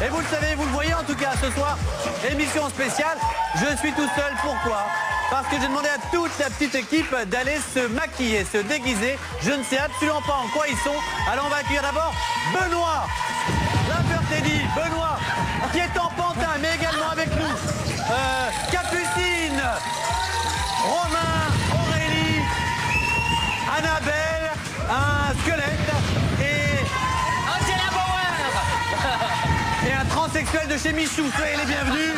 Et vous le savez, vous le voyez en tout cas ce soir, émission spéciale. Je suis tout seul, pourquoi? Parce que j'ai demandé à toute la petite équipe d'aller se maquiller, se déguiser. Je ne sais absolument pas en quoi ils sont. Alors on va accueillir d'abord Benoît, L'impeur Teddy, Benoît, qui est en pantin, mais également avec nous. Capucine, Romain, Aurélie, Annabelle, un squelette et... Angela Bauer. Et un transsexuel de chez Michou. Soyez les bienvenus.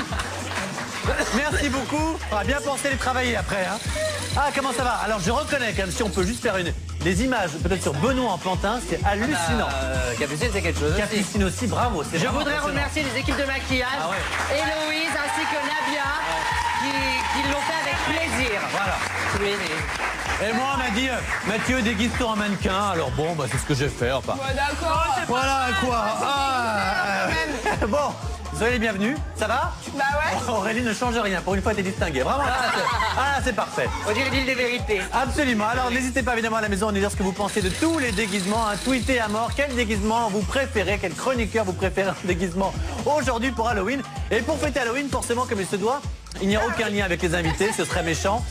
Merci beaucoup. On va bien penser les travailler après. Hein. Ah, comment ça va? Alors, je reconnais quand même, si on peut juste faire des images, peut-être sur Benoît en pantin, c'est hallucinant. Capucine, c'est quelque chose. Capucine aussi, bravo. Je voudrais remercier les équipes de maquillage, Héloïse ainsi que Nabia, qui l'ont fait avec plaisir. Voilà. Et moi, on m'a dit, Mathieu, déguise-toi en mannequin. Alors bon, bah, c'est ce que j'ai fait. Enfin. Ouais, d'accord. Voilà quoi. Bon, soyez les bienvenus. Ça va? Bah ouais. Aurélie ne change rien. Pour une fois, t'es distinguée. Vraiment, c'est parfait. On dirait l'île des vérités. Absolument. Alors, n'hésitez pas évidemment à la maison à nous dire ce que vous pensez de tous les déguisements. Tweetez à mort. Quel déguisement vous préférez? Quel chroniqueur vous préférez en déguisement aujourd'hui pour Halloween? Et pour fêter Halloween, forcément, comme il se doit, il n'y a aucun lien avec les invités, ce serait méchant.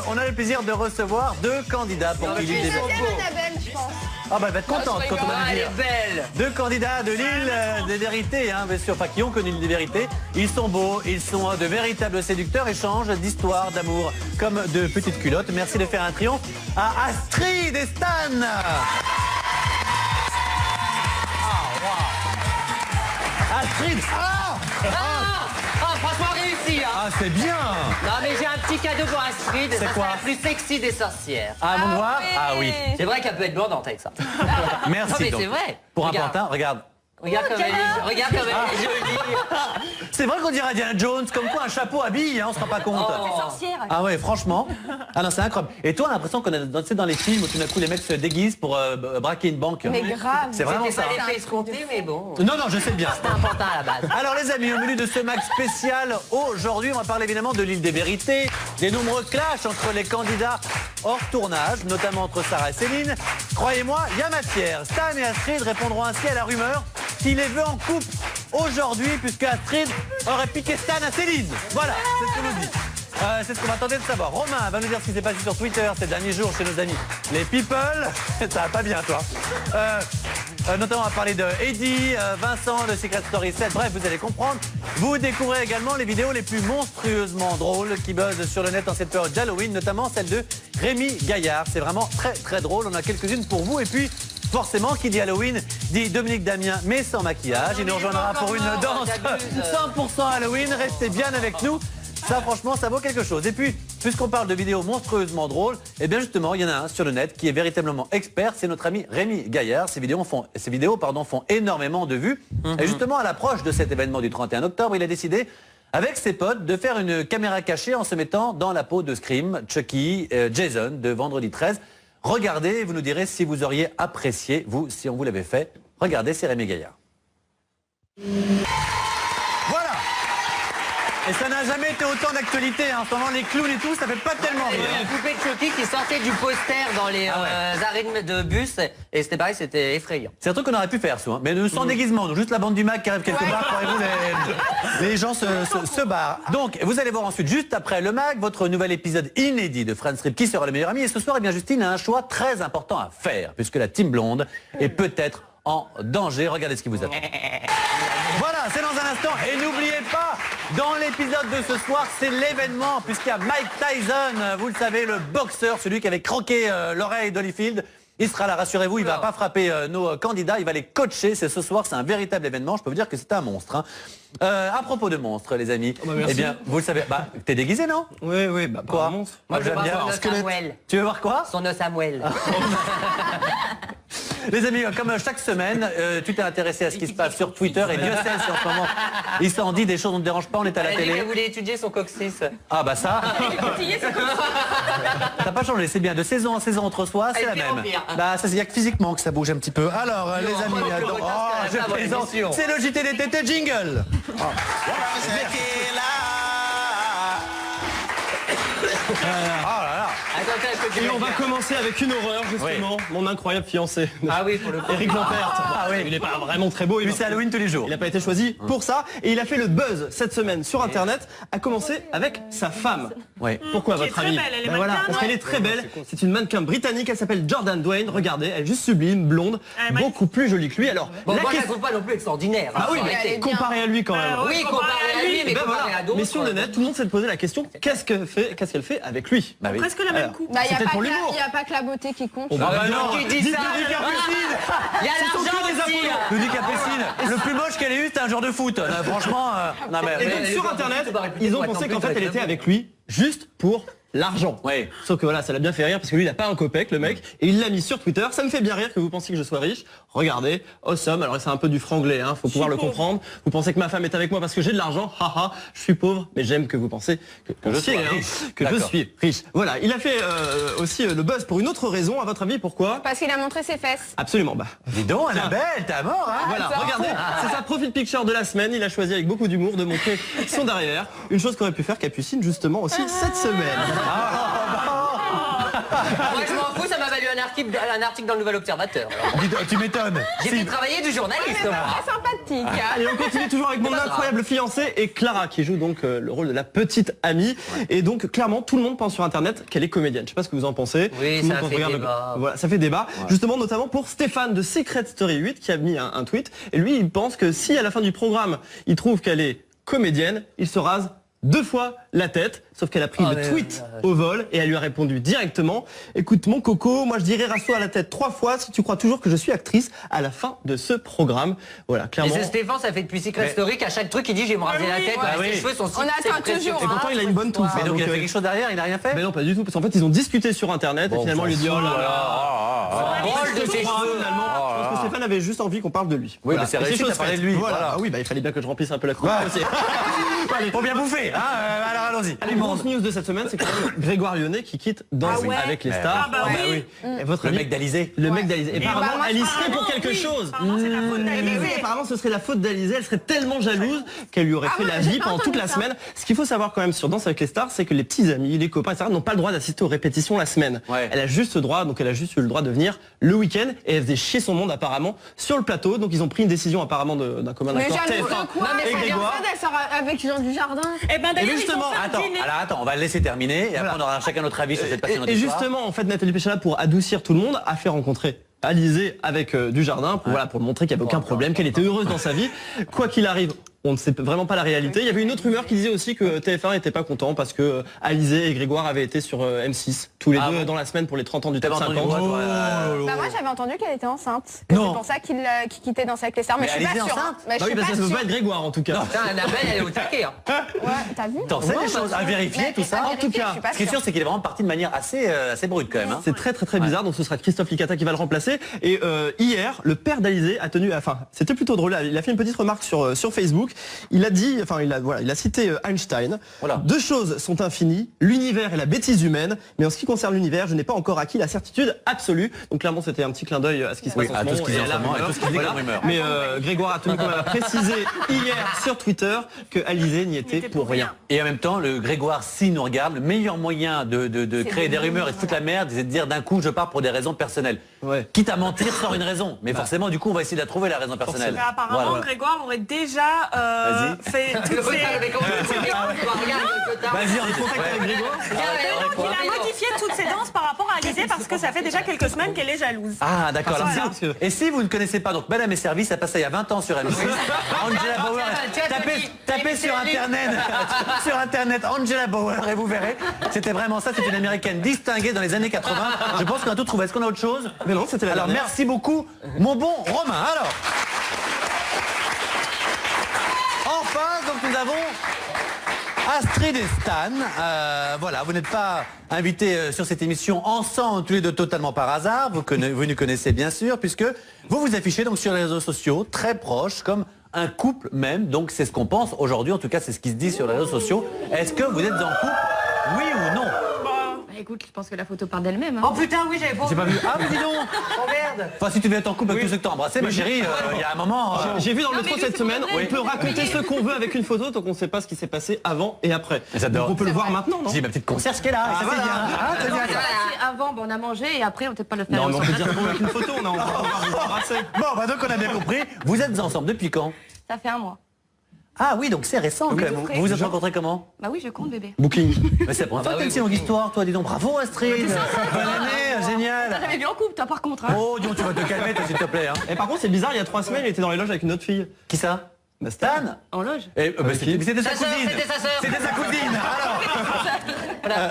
On a le plaisir de recevoir 2 candidats pour qui l'île des vérités. Annabelle, je pense. Ah bah elle va être contente quand on va lui Elle dire. est belle. 2 candidats de l'île des vérités, hein, bien sûr, enfin qui ont connu l'île des vérités. Ils sont beaux, ils sont de véritables séducteurs, échanges d'histoires, d'amour, comme de petites culottes. Merci de faire un triomphe à Astrid et Stan. Astrid. Franchement réussi. Hein. Ah c'est bien. Non mais j'ai un petit cadeau pour Astrid. C'est quoi? La plus sexy des sorcières. Ah mon voir. Ah oui. C'est vrai qu'elle peut être bordante avec ça. Merci. Non mais donc. c'est vrai. Pour Regarde. un pantin, regarde. Regarde comme elle est jolie. C'est vrai qu'on dirait Diana Jones, comme quoi un chapeau habille, hein, on se rend pas compte. Sorcière. Ah ouais, franchement. Ah non, c'est incroyable. Et toi, on a l'impression qu'on est dans les films où tout d'un coup les mecs se déguisent pour braquer une banque. Mais grave. C'est vraiment ça. C'était pas l'effet escompté, mais bon. Non, je sais bien. C'est un pantin à la base. Alors les amis, au menu de ce Mac spécial, aujourd'hui, on va parler évidemment de l'île des vérités, des nombreux clashs entre les candidats hors tournage, notamment entre Sarah et Céline. Croyez-moi, il y a matière. Stan et Astrid répondront ainsi à la rumeur qu'il les veut en couple aujourd'hui, puisque Astrid aurait piqué Stan à Céline. Voilà, c'est ce qu'on nous dit. C'est ce qu'on va tenter de savoir. Romain va nous dire ce qui s'est passé sur Twitter ces derniers jours chez nos amis les people. Ça va pas bien, toi. Notamment, on va parler de Eddie, Vincent, de Secret Story 7. Bref, vous allez comprendre. Vous découvrez également les vidéos les plus monstrueusement drôles qui buzzent sur le net en cette période d'Halloween, notamment celle de Rémi Gaillard. C'est vraiment très très drôle. On a quelques-unes pour vous. Et puis, forcément, qui dit Halloween dit Dominique Damien, mais sans maquillage. Il nous rejoindra pour une danse 100% Halloween. Restez bien avec nous. Ça, franchement, ça vaut quelque chose. Et puis, puisqu'on parle de vidéos monstrueusement drôles, eh bien justement, il y en a un sur le net qui est véritablement expert. C'est notre ami Rémi Gaillard. Ces vidéos font énormément de vues. Et justement, à l'approche de cet événement du 31 octobre, il a décidé, avec ses potes, de faire une caméra cachée en se mettant dans la peau de Scream, Chucky, Jason de Vendredi 13. Regardez, vous nous direz si vous auriez apprécié, vous, si on vous l'avait fait. Regardez, c'est Rémi Gaillard. Voilà. Et ça n'a jamais été autant d'actualité. En ce moment, les clowns et tout, ça fait pas tellement rire. Une poupée de Chucky qui sortait du poster dans les arrêts de bus. Et c'était pareil, c'était effrayant. C'est un truc qu'on aurait pu faire, souvent. Mais sans déguisement. Donc juste la bande du Mac qui arrive quelque part. Croyez-vous, les gens se barrent. Donc, vous allez voir ensuite, juste après le Mac, votre nouvel épisode inédit de Friends Trip, qui sera le meilleur ami. Et ce soir, eh bien, Justine a un choix très important à faire, puisque la team blonde est peut-être en danger. Regardez ce qui vous attend. Voilà, c'est dans un instant. Et n'oubliez pas, dans l'épisode de ce soir, c'est l'événement, puisqu'il y a Mike Tyson, vous le savez, le boxeur, celui qui avait croqué l'oreille d'Holyfield. Il sera là, rassurez-vous, il ne va pas frapper nos candidats, il va les coacher. C'est ce soir, c'est un véritable événement. Je peux vous dire que c'est un monstre. Hein. À propos de monstres, les amis, eh bien, vous le savez, t'es déguisé, non? Oui, quoi? un monstre. Moi, je veux j'aime bien. voir son os Samuel. Tu veux voir quoi? Son os Samuel. Les amis, comme chaque semaine, tu t'es intéressé à ce qui se passe sur Twitter et Dieu sait si en ce moment il s'en dit des choses dont ne dérange pas, on est à la Elle a dit télé. qu'elle voulait étudier son coccyx. Ah bah ça, ça n'a pas changé, c'est bien, de saison en saison entre soi, c'est Et la pire en même. pire. Bah ça, il y a que physiquement que ça bouge un petit peu. Alors, les amis, moi, je attends. regarde Oh, ce je qu'elle a fait dans plaisante. l'émission. C'est le JT des tétés jingle. Et on va commencer avec une horreur, justement. Mon incroyable fiancé. Ah oui, pour le coup. Eric Lampert. Ah oui. Il n'est pas vraiment très beau. Lui, c'est Halloween tous les jours. Il n'a pas été choisi pour ça. Et il a fait le buzz cette semaine sur Internet, à commencer avec sa femme. Oui. Pourquoi, à votre avis? Parce qu'elle est très belle. C'est une mannequin britannique, elle s'appelle Jordan Dwayne. Regardez, elle est juste sublime, blonde, beaucoup plus jolie que lui. Alors, Bon, moi, je la trouve pas non plus extraordinaire. ah oui, mais comparé à lui quand même. Oui, comparé à lui, mais Ben comparé voilà. à d'autres. Mais sur le net, tout le monde s'est posé la question, qu'est-ce qu'elle fait avec lui? Bah oui. Presque la même coupe. Bah, il C'est peut-être pour n'y l'humour. a pas que la beauté qui compte. Oh, bah non, qui dit ça? Dites-le, Capucine. Il y a sont l'argent que des aussi. Apollo. Je dis Capucine, le plus moche qu'elle ait eu, c'était un joueur de foot. Là, franchement, non mais. Et donc sur Internet, ils ont pensé qu'en fait elle était avec lui juste pour l'argent. Oui. Sauf que voilà, ça l'a bien fait rire parce que lui il a pas un copec le mec et il l'a mis sur Twitter. Ça me fait bien rire que vous pensiez que je sois riche. Regardez, awesome. Alors c'est un peu du franglais, hein, faut pouvoir le comprendre. Vous pensez que ma femme est avec moi parce que j'ai de l'argent, haha, je suis pauvre, mais j'aime que vous pensez que je suis riche. Que je suis riche. Voilà, il a fait aussi le buzz pour une autre raison. À votre avis, pourquoi? Parce qu'il a montré ses fesses. Absolument. Bah Dis donc, Annabelle, t'es à mort, hein? voilà, regardez, c'est sa profil picture de la semaine. Il a choisi avec beaucoup d'humour de montrer son derrière. Une chose qu'aurait pu faire Capucine justement aussi cette semaine. Moi, je m'en fous, ça m'a valu un article dans le Nouvel Observateur. Tu m'étonnes. J'ai fait travailler du journaliste. C'est sympathique. Allez, on continue toujours avec mon incroyable fiancé et Clara qui joue donc le rôle de la petite amie. Et donc clairement tout le monde pense sur Internet qu'elle est comédienne. Je sais pas ce que vous en pensez. Oui, Tout le ça monde fait regarde débat. Voilà, ça fait débat. Justement notamment pour Stéphane de Secret Story 8 qui a mis un tweet. Et lui il pense que si à la fin du programme il trouve qu'elle est comédienne, il se rase 2 fois la tête, sauf qu'elle a pris le tweet au vol et elle lui a répondu directement: écoute mon coco, moi je dirais rase-toi la tête 3 fois si tu crois toujours que je suis actrice à la fin de ce programme. Voilà, Et clairement. c'est Stéphane, ça fait depuis Secret Story qu'à chaque truc il dit je vais me raser la tête, ses cheveux sont si On attend toujours. Et pourtant il a une bonne touffe. Mais donc Donc, il a fait quelque chose derrière, il n'a rien fait? mais non, pas du tout, parce qu'en fait ils ont discuté sur Internet et finalement il lui dit oh là là. drôle de ses cheveux. Finalement, je pense que Stéphane avait juste envie qu'on parle de lui. Oui, mais c'est Et réussi, chose t'as parlé faite. de lui. Voilà. Voilà. Ah oui, bah il fallait bien que je remplisse un peu la coupe aussi. Faut bien bouffer, hein? Alors allons-y. Les grosses news de cette semaine, c'est quand même Grégoire Lyonnais qui quitte Danser avec les stars. Ah bah oui. Et votre Le avis mec d'Alizé. Le mec d'Alizé. Et apparemment, elle y serait pour quelque chose. Apparemment, c'est la faute d'Alizé. Oui, apparemment, ce serait la faute d'Alizé. Elle serait tellement jalouse qu'elle lui aurait fait la vie pendant toute la semaine. Ce qu'il faut savoir quand même sur Danse avec les stars, c'est que les petits amis, les copains, etc. n'ont pas le droit d'assister aux répétitions la semaine. Ouais. Elle a juste ce droit, donc elle a juste eu le droit de venir le week-end et elle faisait chier son monde apparemment sur le plateau. Donc ils ont pris une décision apparemment d'un commun Mais accord. jalouse TF1 de quoi? et Mais Grégoire. elle sort avec Jean du Jardin. Eh ben d'ailleurs, ils ont fait un Attends, dîner. on va le laisser terminer et après on aura chacun notre avis sur cette passionnante Et histoire. justement, en fait, Nathalie Péchala, pour adoucir tout le monde, a fait rencontrer Alizé avec Dujardin pour, voilà, pour montrer qu'il n'y avait aucun problème, qu'elle était heureuse dans sa vie. Quoi qu'il arrive, on ne sait vraiment pas la réalité. Il y avait une autre rumeur qui disait aussi que TF1 n'était pas content parce que Alizé et Grégoire avaient été sur M6, tous les deux dans la semaine pour les 30 ans du top T'avais 50. entendu quoi, toi Bah moi j'avais entendu qu'elle était enceinte. Que Non. c'est pour ça qu'il quittait Danser avec les stars. Mais je suis elle pas était sûre. enceinte Mais je Bah oui, suis parce que pas ça peut sûre. pas être Grégoire en tout cas. Putain, Annabelle, elle est au taquet. Hein. Ouais, t'as vu? T'en sais des choses à vérifier, tout ça. En tout cas, Ce qui est sûr, c'est qu'il est vraiment parti de manière assez brute quand même. Hein. C'est très bizarre, donc ce sera Christophe Licata qui va le remplacer. Et hier, le père d'Alizé a tenu, enfin, c'était plutôt drôle. Il a fait une petite remarque sur Facebook. Il a dit, enfin, il a cité Einstein. Voilà. 2 choses sont infinies, l'univers et la bêtise humaine. Mais en ce qui concerne l'univers, je n'ai pas encore acquis la certitude absolue. Donc clairement, c'était un petit clin d'œil à ce qui se passe en à ce tout ce moment qui se et dit à en la ce moment et rumeur. tout ce qui dit Voilà. comme rumeur. Mais Grégoire a tenu quand même à préciser hier sur Twitter que Alizé n'y était pour rien. Et en même temps, le Grégoire, s'il nous regarde, le meilleur moyen de créer des rumeurs et de foutre la merde, c'est de dire d'un coup, je pars pour des raisons personnelles. Ouais. Quitte à mentir, sort une raison. Mais forcément, du coup, on va essayer de la trouver, la raison personnelle. Mais apparemment, Voilà. Grégoire aurait déjà Vas-y. fait toutes ces... Mais comment regarde le cotard. Vas-y, on est contact avec Grégoire. Il a modifié toutes ses danses par rapport à Alizé parce que ça fait déjà quelques semaines qu'elle est jalouse. Ah, d'accord. Alors, Voilà. Et si vous ne connaissez pas, donc Madame est servie, ça passait il y a 20 ans sur M6. Angela Bauer, tapez sur Internet Angela Bauer et vous verrez. C'était vraiment ça, c'était une américaine distinguée dans les années 80. Je pense qu'on a tout trouvé. Est-ce qu'on a autre chose? Mais non, c'était la Alors dernière. merci beaucoup, mon bon Romain. Alors, enfin, donc nous avons Astrid et Stan. Voilà, vous n'êtes pas invités sur cette émission ensemble, tous les deux totalement par hasard. Vous nous connaissez bien sûr, puisque vous vous affichez donc sur les réseaux sociaux, très proches, comme un couple même. Donc c'est ce qu'on pense aujourd'hui, en tout cas c'est ce qui se dit sur les réseaux sociaux. Est-ce que vous êtes en couple? Oui ou non? Écoute, je pense que la photo part d'elle-même. Oh putain, oui, j'avais pas J'ai pas vu. Ah, mais dis donc. Oh merde. Enfin, si tu veux être en couple avec tous ceux que t'as embrassés, ma chérie, il y a un moment. J'ai vu dans le Non, métro mais cette c'est semaine, vrai, on peut raconter ce qu'on veut avec une photo, donc on ne sait pas ce qui s'est passé avant et après. J'adore. Donc on peut le voir maintenant, non? J'ai ma petite concierge qui est là. et ça, c'est bien. Ah, c'est bien, ça. Avant, on a mangé et après, on peut pas le faire. Non, mais on peut dire qu'on avec une photo, on a encore vous embrasser. Bon, bah donc on a bien compris. Vous êtes ensemble depuis quand? Ça fait un mois. Ah oui, donc c'est récent quand même. Vous vous êtes rencontrés comment? Bah oui, je compte bébé. Booking. Mais c'est la première fois que t'as une si longue histoire, toi. Dis donc, bravo Astrid. Bonne année, génial. J'avais bien en couple, toi par contre. Hein. Oh, dis donc, tu vas te calmer, toi, s'il te plaît. Hein. Et par contre, c'est bizarre, il y a 3 semaines, il était dans les loges avec une autre fille. Qui ça? Bah, Stan. En loge. C'était sa Sa sœur, cousine. c'était sa sœur. C'était sa cousine. Alors.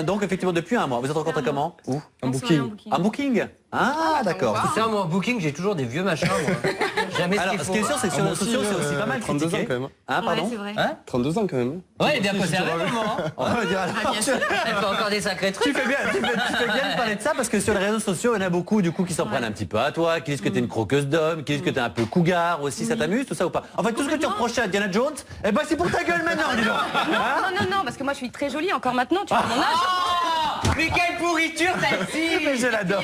Donc effectivement depuis un mois. Vous êtes rencontrés comment? Où? Un booking. Un booking. Ah d'accord. C'est ça, moi, en booking, j'ai toujours des vieux machins, moi. Jamais Alors ce qui est sûr, c'est que sur les réseaux sociaux, c'est aussi pas mal 32 ans critiqué. quand même. Hein, Ouais, pardon? c'est vrai. Hein? 32 ans quand même. Ouais, il est bien conservé, maman. On va dire, alors, bien sûr. Elle fait encore des sacrés tu trucs. fais bien de parler de ça parce que sur les réseaux sociaux, il y en a beaucoup du coup qui s'en prennent un petit peu à toi, qui disent que t'es une croqueuse d'hommes, qui disent que t'es un peu cougar aussi. Ça t'amuse tout ça ou pas? En fait, tout ce que tu reprochais à Diana Jones, eh ben c'est pour ta gueule maintenant, dis donc. Hein? Non, parce que moi je suis très jolie encore maintenant, tu vois mon âge. Mais quelle pourriture, celle-ci. Mais je l'adore.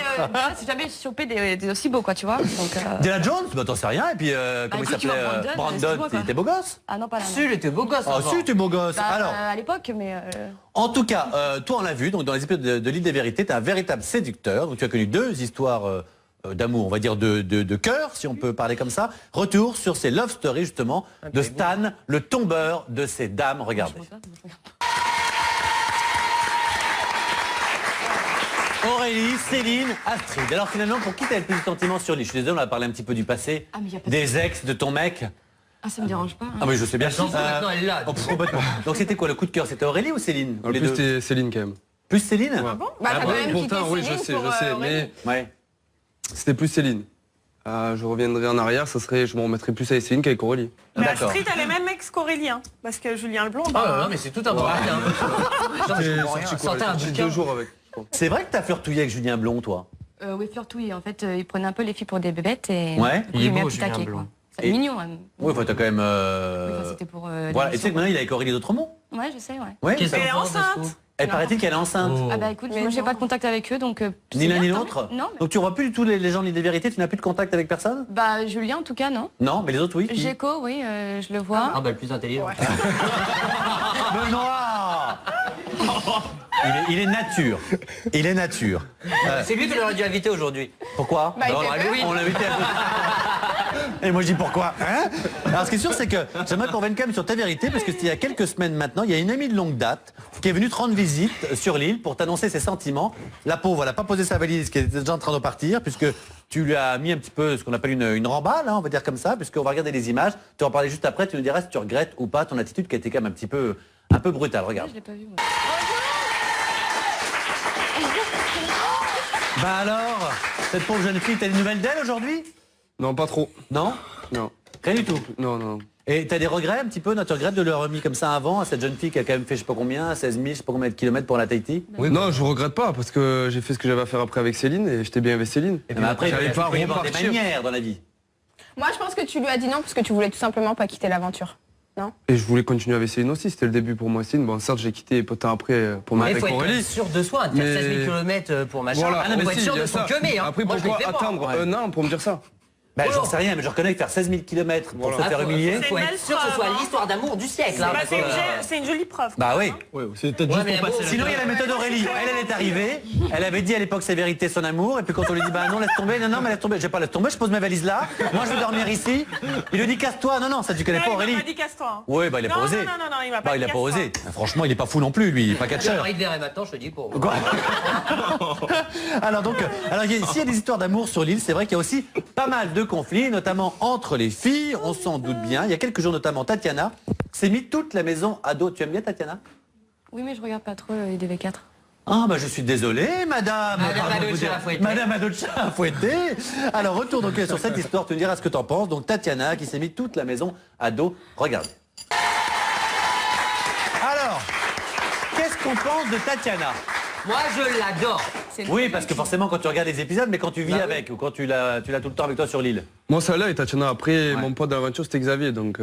J'ai jamais chopé des aussi beaux, quoi, tu vois. Donc, Diana Jones, bah t'en sais rien. Et puis comment il écoute, tu s'appelait vois, Brandon, Brandon, excuse-moi, il était beau gosse. Ah non, pas là. non. Si, il était beau gosse. Ah avant. si, t'es beau gosse. Bah, Alors, à l'époque, mais. en tout cas, toi on l'a vu, donc dans les épisodes de l'île des vérités, t'es un véritable séducteur. Donc tu as connu 2 histoires d'amour, on va dire de cœur, si on peut parler comme ça. Retour sur ces love stories justement de Stan, le tombeur de ces dames. Regardez. Aurélie, Céline, Astrid. Alors finalement, pour qui t'as le plus de sentiments sur l'île? Je suis désolé, on a parlé un petit peu du passé, Ah, mais y a pas de- des ex de ton mec. Ah, ça me dérange pas. hein. Ah mais je sais bien. s'en fout, maintenant, elle est là. Complètement. Donc c'était quoi le coup de cœur? C'était Aurélie ou Céline? En Les plus, deux. c'était Céline quand même. Plus Céline? Bah, t'as quand même quitté Pourtant, oui, je Céline sais, pour, je sais, Aurélie. mais Ouais. c'était plus Céline. Je reviendrai en arrière, ça serait, je me remettrais plus avec Céline qu'avec Aurélie. Mais D'accord. Astrid, elle est même ex qu'Aurélien. Parce que Julien Leblond, Oh bah, là là, mais c'est tout un bordel. J'ai Sortez sorti un sorti bouquin. 2 jours avec. C'est vrai que t'as flirtouillé avec Julien Blond, toi? Oui, flirtouille. En fait, il prenait un peu les filles pour des bébêtes et. Ouais. Du coup, Il est il met un beau, petit Julien taquet, Blond. quoi. C'est Et- mignon. Hein. Oui, enfin t'as quand même... Oui, enfin, c'était pour. Voilà, et tu sais que l'émission, maintenant il est avec Aurélie d'Autremont. quoi. Ouais, je sais, ouais. Ouais. Qu'est-ce Elle est qu'on pense, enceinte. Desco? Elle paraît-il qu'elle est enceinte. Oh. Ah bah écoute, Mais moi j'ai non. pas de contact avec eux, donc. Ni c'est l'un bien, ni quand l'autre. même. Non, mais. Donc tu vois plus du tout les gens de l'île des vérités, tu n'as plus de contact avec personne? Bah Julien en tout cas, non. Non, mais les autres oui. qui? Géco, oui, je le vois. Ah bah le plus intelligent. Benoît. Il est nature. Il est nature. C'est lui qu'on aurait dû inviter aujourd'hui. Pourquoi? Bah, il Non, fait peur. on l'a invité à côté. Et moi je dis pourquoi hein? Alors ce qui est sûr c'est que j'aimerais qu'on revienne quand même sur ta vérité parce que c'était il y a quelques semaines maintenant, il y a une amie de longue date qui est venue te rendre visite sur l'île pour t'annoncer ses sentiments. La pauvre, elle n'a pas posé sa valise qui était déjà en train de partir puisque tu lui as mis un petit peu ce qu'on appelle une remballe, hein, on va dire comme ça, puisqu'on va regarder les images. Tu vas en parler juste après, tu nous diras si tu regrettes ou pas ton attitude qui a été quand même un peu brutale. Regarde. Je l'ai pas vu. Moi. Bah alors, cette pauvre jeune fille, t'as des nouvelles d'elle aujourd'hui? Non, pas trop. Non? Non. Rien du tout. Non, non. Et t'as des regrets un petit peu? Non, tu regrettes de l'avoir mis comme ça avant, à cette jeune fille qui a quand même fait je sais pas combien, 16 000, je sais pas combien de kilomètres pour la Tahiti? Non, je regrette pas parce que j'ai fait ce que j'avais à faire après avec Céline et j'étais bien avec Céline. Mais après, j'allais il pas faut y avoir des repartir. manières dans la vie. Moi, je pense que tu lui as dit non parce que tu voulais tout simplement pas quitter l'aventure. Et je voulais continuer avec Céline aussi, c'était le début pour moi Céline. Bon, certes, j'ai quitté peu de temps après pour Mais mettre il faut avec être Aurélie. sûr de soi, de faire Mais- 16 000 km pour machin. Voilà, Ah non, mais faut aussi, être sûr il y a de son ça. queumé. Hein. Après, Moi, je l'ai pourquoi fait, moi. attendre un an pour me dire ça? Bah, Oh. j'en sais rien, mais je reconnais que faire 16 000 km pour se Ah, faire faut- humilier. C'est faut une être belle sûr que ce soit preuve, hein. l'histoire d'amour du siècle. hein, bah, parce c'est que, c'est une jolie preuve. Bah oui. Oui, c'est peut-être Ouais, juste mais pour passer bon, la Sinon, il y a la méthode Aurélie. Elle est arrivée. Elle avait dit à l'époque sa vérité, son amour. Et puis quand on lui dit, bah non, laisse tomber. Non, non, mais laisse tomber. J'ai pas laisse tomber. Je pose mes valises là. Moi, je vais dormir ici. Il lui dit, casse-toi. Non, non, ça tu connais Non, pas il Aurélie. m'a pas dit casse-toi. Oui, bah il a Non, pas osé. non, non, non, il m'a pas Bah, dit il a pas casse-toi. osé. Franchement, il est pas fou non plus, lui. Pas catcheur. Alors, il verrait maintenant, je te dis pour. Quoi alors donc, s'il y a des histoires d'amour sur l'île, c'est vrai qu'il y a aussi pas mal de conflits, notamment entre les filles, on s'en doute bien. Il y a quelques jours notamment, Tatiana s'est mis toute la maison à dos. Tu aimes bien Tatiana? Oui, mais je regarde pas trop les DV4. Ah bah je suis désolé, madame. Madame Pardon de vous Adocha dire. à fouetter. Madame Adocha à fouetter. Alors retour donc sur cette histoire, tu me diras ce que t'en penses. Donc Tatiana qui s'est mis toute la maison à dos. Regardez. Alors, qu'est-ce qu'on pense de Tatiana? Moi, je l'adore. Oui, parce que forcément quand tu regardes les épisodes, mais quand tu vis Bah oui. avec ou quand tu l'as tout le temps avec toi sur l'île. Moi, ça là et Tatiana. Après, mon pote d'aventure, c'était Xavier. Donc,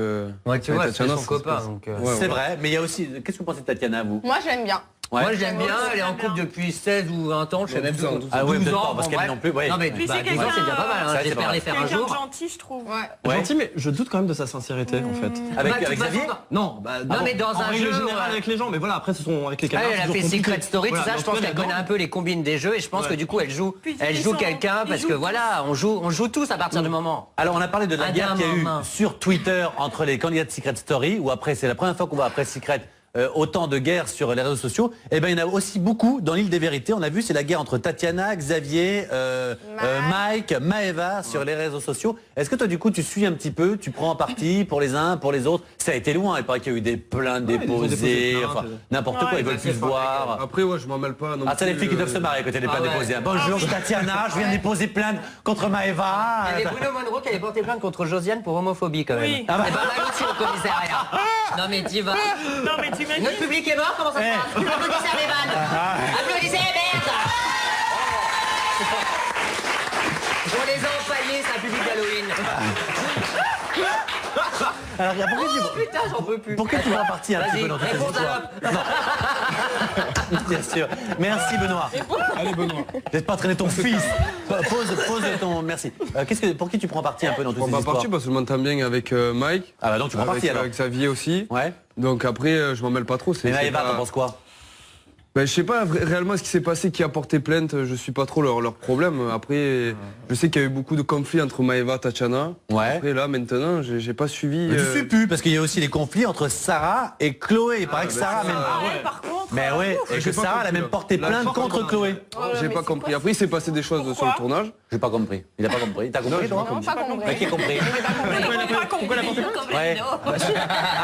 Ouais, tu vois, avec c'est Tatiana, son ça se copain. passe. Donc, Ouais, C'est voilà. vrai, mais il y a aussi. Qu'est-ce que vous pensez de Tatiana, vous? Moi, je l'aime bien. Ouais. Moi, je l'aime bien. Elle est en couple depuis 16 ou 20 ans. Je sais même plus. Ah oui, 12 peut-être ans, pas, parce bon, qu'elle bref. non plus. Ouais. Non, mais Puis 12 c'est ans, quelqu'un, c'est déjà pas mal. ça, c'est J'espère vrai. les faire un Quelqu'un de jour. gentil, je trouve. Ouais. Gentil, mais je doute quand même de sa sincérité en fait. Avec, Bah, de avec toute Xavier façon, Non, Non, mais dans en un règle jeu, générale avec les gens, mais voilà, après ce sont avec les camarades. elle a c'est fait toujours Secret compliqué. Story, tout Voilà, ça. mais Je en pense tout cas, qu'elle connaît là-dedans, un peu les combines des jeux et je pense que du coup, elle joue Puis, elle ils joue sont- quelqu'un ils parce jouent que tous. voilà, on joue tous à partir du moment. Alors on a parlé de la Un guerre qu'il y a eu main. sur Twitter entre les candidats de Secret Story, où après c'est la première fois qu'on voit après Secret autant de guerres sur les réseaux sociaux. Et ben il y en a aussi beaucoup dans l'île des vérités. On a vu, c'est la guerre entre Tatiana, Xavier, Mike, Maëva sur les réseaux sociaux. Est-ce que toi du coup tu suis un petit peu, tu prends en parti pour les uns, pour les autres? Ça a été loin, il paraît qu'il y a eu des plaintes ils ont déposé déposées, plainte. enfin, n'importe quoi, Ouais, ils veulent plus se voir. Après, ouais, je m'en mêle pas non Ah, c'est les plus, filles qui doivent se marier côté des plaintes ouais. déposées. Bonjour, je suis Tatiana, je viens déposer plainte contre Maëva. Il y avait Bruno Monroe qui avait porté plainte contre Josiane pour homophobie quand même. Oui. Ah bah. C'est pas mal aussi au commissariat. Non mais t'y vas. Non, mais tu imagines. Notre public est mort, comment ça se passe? Applaudissez à mes vannes. Applaudissez, merde. On les a empaillés, c'est un public d'Halloween. Alors, pourquoi tu... Oh putain, j'en peux plus. Pourquoi tu vas partir un petit peu Vas-y, dans toute cette réponds histoire? à Bien sûr. Merci Benoît. Allez, Benoît. Peut-être pas traîner ton fils. Pose ton... Merci. Pour qui tu prends parti un peu dans Je toute prends cette pas histoire? parti parce que je m'entends bien avec Mike. Ah bah donc tu prends avec parti alors. Xavier aussi. Ouais. Donc après, je m'en mêle pas trop. Mais c'est Maëva, pas- t'en penses quoi? Ben, je sais pas réellement ce qui s'est passé, qui a porté plainte, je suis pas trop leur problème. Après, je sais qu'il y a eu beaucoup de conflits entre Maëva et Tatiana. Ouais. Après là, maintenant, j'ai pas suivi. Mais tu suis plus, parce qu'il y a aussi les conflits entre Sarah et Chloé. Il paraît que Sarah même... Ah, elle, par contre. Mais ouais, et J'ai que pas Sarah elle a compris, même là. porté Là, plainte je contre comprends. Chloé. J'ai pas compris. Après, il s'est passé des choses sur le tournage. J'ai pas compris. Il a pas compris. T'as compris toi? Non, pas compris. Qui a compris? Pourquoi la porter plainte Ouais.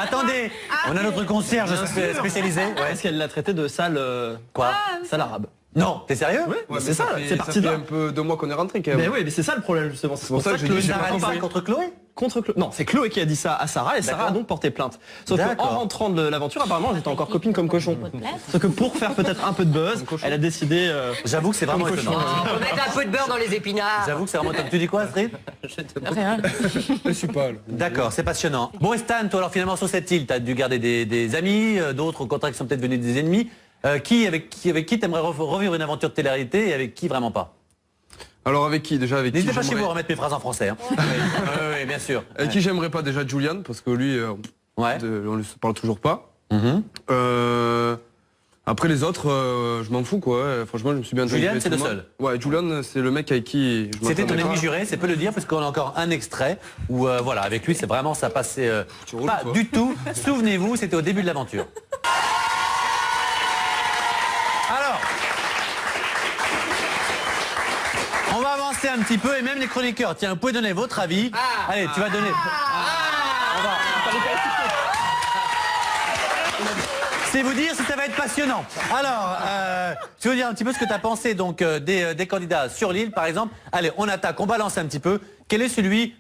Attendez, on a notre concierge spécialisé. Ouais. Est-ce qu'elle l'a traité de sale Quoi? sale arabe? Non, t'es sérieux? Ouais, Ouais, c'est ça, c'est parti de Ça fait là. un peu 2 mois qu'on est rentré quand même. Mais oui, mais c'est ça le problème justement. C'est pour ça que je dis Chloé j'ai Sarah pas a dit ça compris. contre Chloé? Contre Chloé. Non, c'est Chloé qui a dit ça à Sarah et Sarah a D'accord. donc porté plainte. Sauf qu'en D'accord. rentrant de l'aventure, apparemment, elles étaient encore copines comme cochon. Sauf que pour faire peut-être un peu de buzz, elle a décidé. J'avoue que c'est vraiment étonnant. On peut mettre un peu de beurre dans les épinards. J'avoue que c'est vraiment top. Tu dis quoi, Astrid? Je suis pas là. D'accord, c'est passionnant. Bon, et Stan, toi, alors finalement, sur cette île, t'as dû garder des amis, d'autres au contraire qui sont peut-être devenus des ennemis. Avec qui t'aimerais revivre une aventure de télé-réalité et avec qui vraiment pas? Alors avec qui déjà avec qui N'hésitez pas chez j'aimerais- vous à remettre mes phrases en français. Hein. Oui, bien sûr. Avec qui j'aimerais pas déjà Julian parce que lui Ouais. on ne se parle toujours pas. Mhm. Après les autres je m'en fous quoi. Franchement je me suis bien Julian, intégré c'est tout le monde. Ouais, Julian c'est le mec avec qui je C'était ton m'entendais ennemi pas. juré, c'est peu le dire, parce qu'on a encore un extrait où, voilà, avec lui, c'est vraiment, ça passait Tu roules, pas toi. du tout. Souvenez-vous, c'était au début de l'aventure. Alors, on va avancer un petit peu, et même les chroniqueurs, tiens, vous pouvez donner votre avis. Allez, tu vas donner. On va- C'est vous dire si ça va être passionnant. Alors, tu veux dire un petit peu ce que tu as pensé donc des candidats sur l'île, par exemple. Allez, on attaque, on balance un petit peu. Quel est celui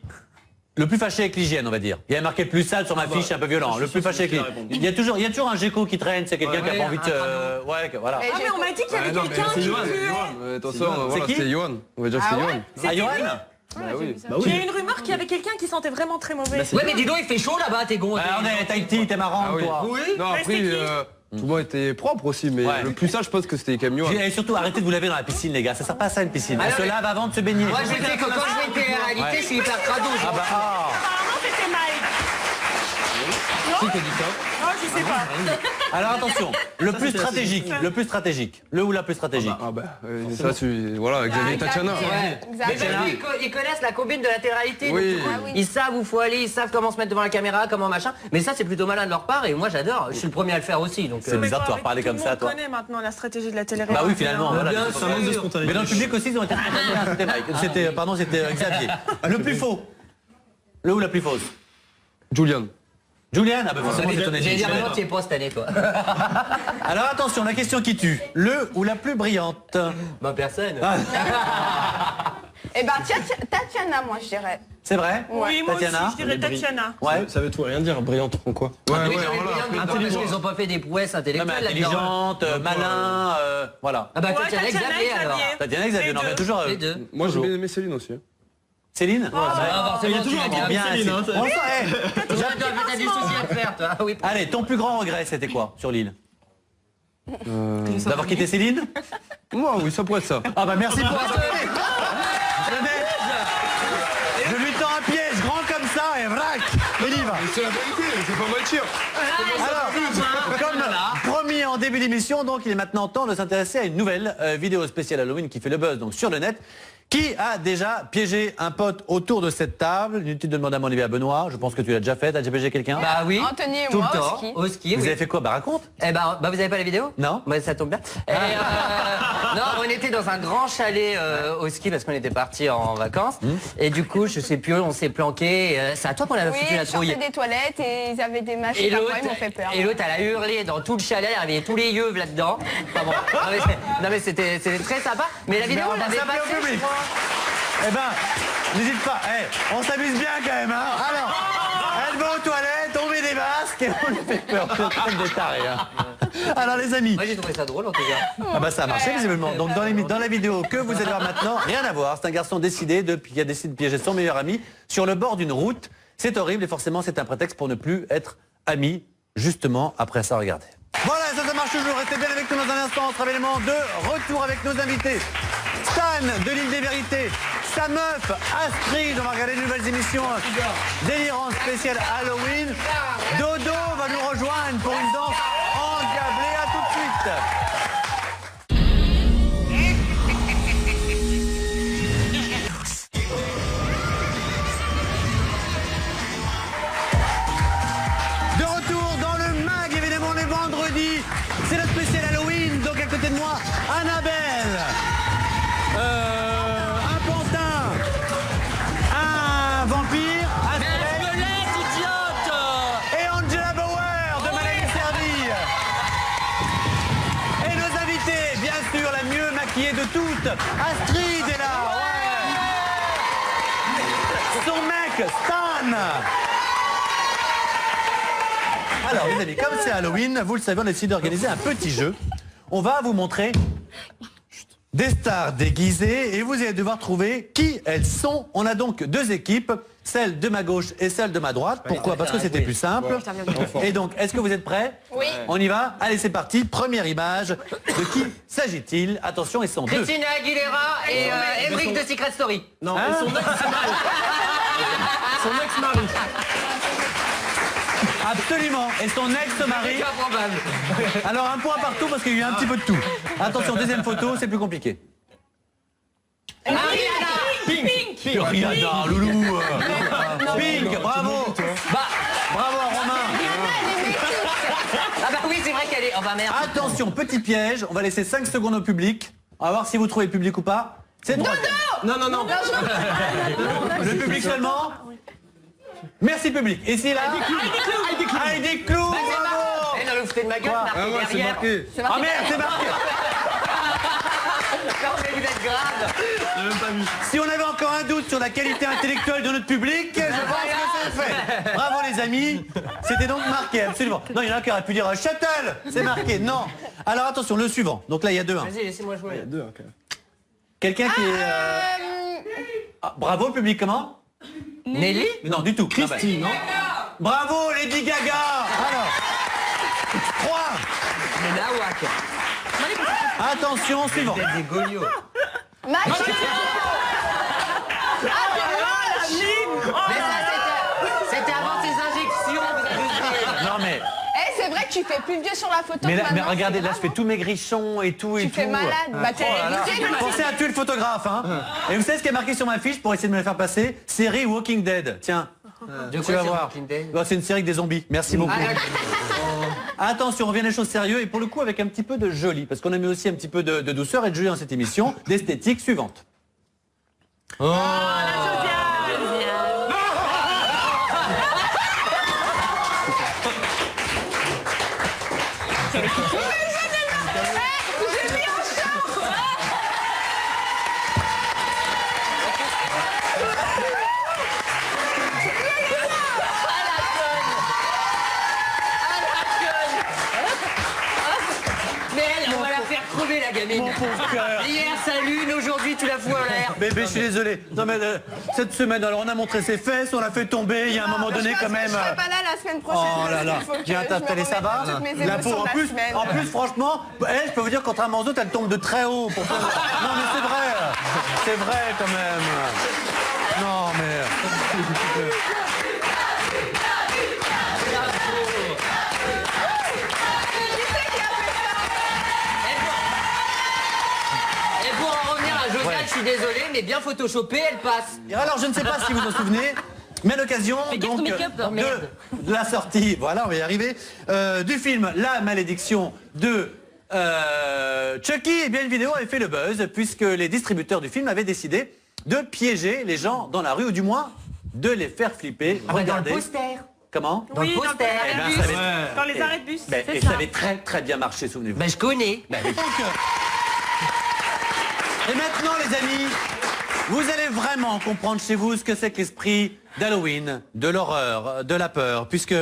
le plus fâché avec l'hygiène, on va dire? Il y a marqué le plus sale sur ma fiche, c'est un peu violent. Le plus fâché avec l'hygiène. Il y a toujours un géco qui traîne, c'est quelqu'un qui a pas envie de... Ouais, voilà. Ah, mais on m'a dit qu'il y avait Non, mais quelqu'un c'est qui Johan, puait. attention, voilà, qui c'est Johan. On va dire que c'est Johan. Ah, Johan? Bah oui. Il y a une rumeur qu'il y avait quelqu'un qui sentait vraiment très mauvais. Ouais, mais dis donc, il fait chaud là-bas, t'es con. On est Tahiti, t'es marrant, Ah oui. toi. Non, Mais après, c'est qui tout le monde était propre aussi, mais Ouais. le plus sage, je pense que c'était quand même Johan. Et surtout, arrêtez de vous laver dans la piscine, les gars. Ça sert pas à ça, une piscine. On Alors, se lave avant de se baigner. Moi, je sais que quand je vais une télé-réalité, je suis hyper crado. Ah bah, ah. Apparemment, c'était Mike. Qui t'a dit ça? Non, je sais pas. Alors attention, le plus stratégique. Le ou la plus stratégique. Ah bah, ça, voilà, Xavier et Tatiana. Ouais. Mais Xavier. même lui, ils connaissent la combine de la télé-réalité. Oui. donc, du coup, Ah oui. ils savent où faut aller, ils savent comment se mettre devant la caméra, comment machin. Mais ça, c'est plutôt malin de leur part et moi, j'adore. Je suis le premier à le faire aussi. Donc, C'est bizarre de te Mais reparler comme ça, Tout toi. le monde connaît maintenant la stratégie de la télé. Bah oui, finalement, voilà. bien Ça manque de sûr. spontanéité. Mais dans le public aussi, ils ont été spontanés. Ah, c'était Mike. C'était Xavier. Le plus faux. Le ou la plus fausse. Julian. Julian, ah bah forcément, c'est ton J'allais dire ennemi. maintenant, tu es pas cette année, toi. Alors attention, la question qui tue. Le ou la plus brillante. Bah, personne. Eh ben, Tatiana, moi, je dirais. C'est vrai? Oui, moi Tatiana. aussi, je dirais Tatiana. Ouais. Ça veut tout rien dire, brillante en quoi? Ouais, Oui, ouais, j'aurais voilà. bien dit, après, parce qu'ils ont pas fait des prouesses Non, mais intellectuelles là-dedans. intelligente, malin, voilà. Ah bah, Ouais, Tatiana et Xavier alors. Tatiana, Xavier, Les non, mais deux. toujours. Les deux. Moi, j'ai bien aimé Céline aussi. hein. Céline? Ah, Il y a toujours un Bien, Céline, Céline. hein, ça- On sent, hey. T'as du souci à faire, toi. Ah oui. Allez, ton plus grand regret, c'était quoi sur l'île? D'avoir quitté Céline? Moi, oui, ça pourrait être ça. Ah bah merci pour Je lui tends un piège grand comme ça et vrac, il y va. C'est la vérité, c'est pas mentir. Alors, comme promis en début d'émission, donc il est maintenant temps de s'intéresser à une nouvelle vidéo spéciale Halloween qui fait le buzz donc sur le net. Qui a déjà piégé un pote autour de cette table? Inutile de demander à mon avis à Benoît. Je pense que tu l'as déjà fait. T'as déjà piégé quelqu'un? Bah oui. Anthony et tout moi le temps. au ski. Au ski, Vous oui. avez fait quoi? Bah raconte. Eh ben, vous avez pas la vidéo? Non. Bah, ça tombe bien. Et, non, on était dans un grand chalet au ski parce qu'on était partis en vacances. Et du coup, je sais plus, on s'est planqué. C'est à toi qu'on a foutu Oui, la je trouille. sortais des toilettes et ils avaient des machines Et à l'autre, moi, ils m'ont fait peur. et l'autre, elle a hurlé dans tout le chalet, il y avait tous les yeux là-dedans. Enfin bon, non mais c'était très sympa. Mais la vidéo, on l'avait s'appeler au passée, public. je crois. Eh ben, n'hésite pas. On s'amuse bien quand même. Hein. Alors, elle va aux toilettes, on met des masques et on lui fait peur. C'est comme des tarés. Hein. Alors les amis. Moi j'ai trouvé ça drôle en tout cas. Ah bah ça a marché visiblement. Donc dans la vidéo que vous allez voir maintenant, rien à voir. C'est un garçon qui a décidé de piéger son meilleur ami sur le bord d'une route. C'est horrible et forcément c'est un prétexte pour ne plus être amis. Justement après ça, regardez. Voilà, ça marche toujours. Restez bien avec nous dans un instant. On sera évidemment de retour avec nos invités. Stan de l'île des Vérités, sa meuf Astrid, on va regarder de nouvelles émissions délirantes spéciales Halloween. Dodo va nous rejoindre pour une danse endiablée. À tout de suite. De retour dans le mag, évidemment les vendredis. C'est le spécial Halloween, donc à côté de moi, Annabelle. Un pantin, un vampire, un squelette, idiote, et Angela Bauer de Maladie Servie. Et nos invités, bien sûr, la mieux maquillée de toutes, Astrid est là. Ouais. Son mec, Stan. Alors les amis, comme c'est Halloween, vous le savez, on a décidé d'organiser un petit jeu. On va vous montrer des stars déguisées et vous allez devoir trouver qui elles sont. On a donc deux équipes, celle de ma gauche et celle de ma droite. Pourquoi? Parce que c'était plus simple. Et donc, est-ce que vous êtes prêts? Oui. On y va? Allez, c'est parti. Première image. De qui s'agit-il? Attention, ils sont deux. Christina Aguilera et Emric de Secret Story. Non, et son ex-mari. Son ex-mari. Absolument. Et son ex-mari. Improbable. Alors un point partout parce qu'il y a eu un petit peu de tout. Attention, deuxième photo, c'est plus compliqué. Mariana. Pink. Rihanna, loulou. Pink, bravo. Bravo à Romain. Ah bah oui, c'est vrai qu'elle est... Oh bah merde. Attention, petit piège, on va laisser 5 secondes au public. On va voir si vous trouvez le public ou pas. C'est droit. Non. Le public seulement. Merci public. Et c'est là Heidi Klum. Bah, c'est Bravo. marqué. Non, le foutez de ma gueule, Ah, moi, c'est derrière. marqué. Ah merde, c'est marqué. Non, mais vous êtes grave. Si on avait encore un doute sur la qualité intellectuelle de notre public, je pense que c'est fait. Bravo les amis, c'était donc marqué, absolument. Non, il y en a qui auraient pu dire Shuttle, c'est marqué, non. Alors attention, le suivant. Donc là, il y a 2-1. Vas-y, laissez-moi jouer. Quelqu'un qui est... Ah, bravo le public, comment? Nelly? Non, du tout. Christine, non? Bravo Lady Gaga. Alors, 3. Mais Nawak. Attention, suivant. Vous êtes des goliots. Magie. Mais ça, c'était avant ses injections, vous abusez. Non mais... C'est vrai que tu fais plus vieux sur la photo. Mais, que là, mais maintenant, regardez, c'est là grave, je fais tous mes grichons et tout et Tu tout. fais malade. Bah t'es Pensez à tuer le photographe, hein. Et vous savez ce qui est marqué sur ma fiche pour essayer de me le faire passer? Série Walking Dead. Tiens, De tu vas voir. Bon, c'est une série avec des zombies. Merci beaucoup. Attention, on revient des choses sérieuses et pour le coup avec un petit peu de joli, parce qu'on a mis aussi un petit peu de douceur et de joli dans cette émission, d'esthétique suivante. Mais elle, on va la faire crever la gamine. Mon pauvre cœur. Hier ça lune, aujourd'hui tu la fous en l'air. Bébé, je suis désolé. Non mais cette semaine. Alors on a montré ses fesses, on l'a fait tomber. Il y a un moment donné quand même. Je serai pas là la semaine prochaine. Oh là là. Viens t'installer, ça va. La peau en plus, franchement, je peux vous dire, contrairement aux autres, elle tombe de très haut. Non mais c'est vrai quand même. Non mais. Je suis désolé, mais bien photoshopée, elle passe. Alors, je ne sais pas si vous vous en souvenez, mais à l'occasion donc, de la sortie, voilà, on va y arriver, du film La Malédiction de Chucky, et bien une vidéo avait fait le buzz, puisque les distributeurs du film avaient décidé de piéger les gens dans la rue, ou du moins de les faire flipper. Regardez. Dans le poster. Comment? Dans le poster. Dans les arrêts de bus. Et ça avait très très bien marché, souvenez-vous. Ben, je connais. Et maintenant, les amis, vous allez vraiment comprendre chez vous ce que c'est que l'esprit d'Halloween, de l'horreur, de la peur, puisque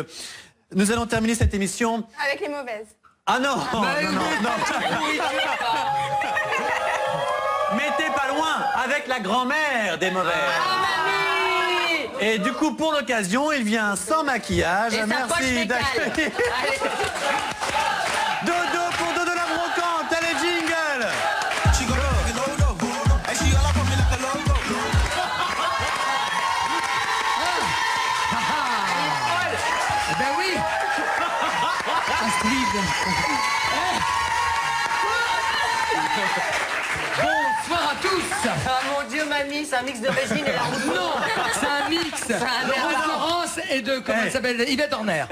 nous allons terminer cette émission... Avec les mauvaises. Ah non, non. Mais t'es pas loin, avec la grand-mère des mauvaises. Et du coup, pour l'occasion, il vient sans maquillage. Et merci d'accueillir. Dodo pour Dodo la brocante, allez jingle. Ben oui. Bonsoir à tous. Ah mon Dieu, mamie, c'est un mix de Régine et la Rousseau. Non, c'est un mix de Rose Laurence et de, comment elle s'appelle, Yvette Horner.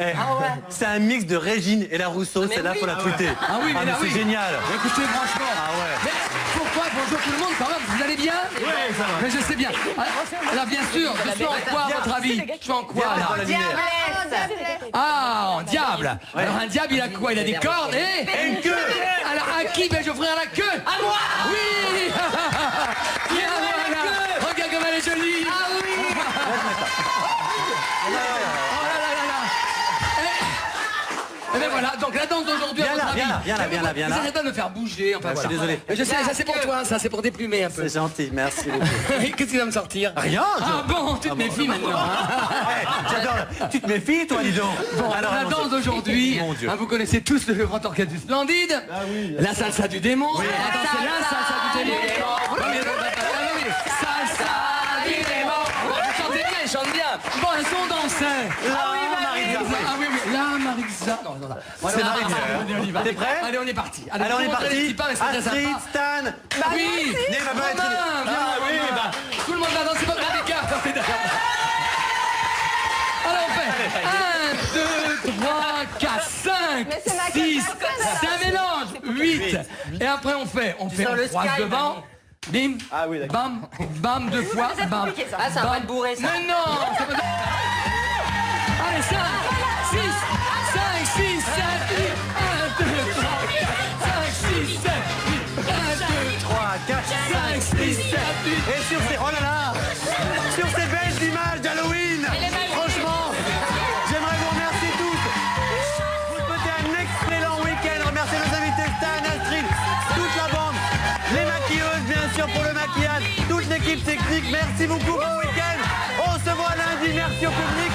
C'est un mix de Régine et la Rousseau, celle-là, faut la tweeter. Ah oui, mais là, c'est oui. génial. Écoutez, franchement. Ah ouais. Mais pourquoi? Bonjour tout le monde, quand même, vous allez bien? Oui, ça va. Mais je sais bien. Alors bien sûr, je suis en quoi à votre avis? Je suis en quoi là? Ah, en diable. Alors un diable, il a quoi? Il a des cornes et une queue. Alors à qui vais-je offrir la queue? À moi. Oui. Bien, voilà. Regarde comme elle est jolie. Ah oui. Oh là là là là. Et ben voilà, donc la danse d'aujourd'hui, à votre avis. Viens là. Vous n'arrêtez pas de me faire bouger, enfin Je suis voilà. désolé. Je sais, ça c'est pour toi, ça c'est pour déplumer un peu. C'est gentil, merci beaucoup. Qu'est-ce qu'il va me sortir? Rien. Ah bon, tu te méfies maintenant. J'adore. Tu te méfies, toi, dis donc. Bon, alors la danse d'aujourd'hui, Mon Dieu. vous connaissez tous le grand orchestre du Splendide, la salsa du démon. Attends, c'est la salsa du démon. Salsa du démon. Vous chantez bien, ils chantent bien. Bon, elles sont dansées. Ah oui, mais la Maritza. Non. C'est Maritza. On y va. T'es prêt? Allez, on est parti. Allez, on est parti. Astrid, Stan. Oui. Né, ma bonne Romain, Astrid. oui, tout le monde va danser, pas de d'écart. Alors on fait 1, 2, 3, 4, 5, 6, c'est un mélange, 8. Et après on croise devant. Bim, bam, bam, deux fois, bam. Ah, ça va être bourré, ça. Mais non, ça va... Allez, 5, 6, 5, 6, 7, 8, 1, 2, 3, 5, 6, 7, 8, 1, 2, 3, 4, 5, 6, 7, 8. Et sur ces... Oh là là. Sur ces belles images d'Halloween. Franchement, j'aimerais vous remercier tous. Vous souhaitez un excellent week-end. Remerciez nos invités Stan, Astrid, toute la bande, les maquilleuses bien sûr pour le maquillage, toute l'équipe technique. Merci beaucoup, bon week-end. On se voit lundi. Merci au public.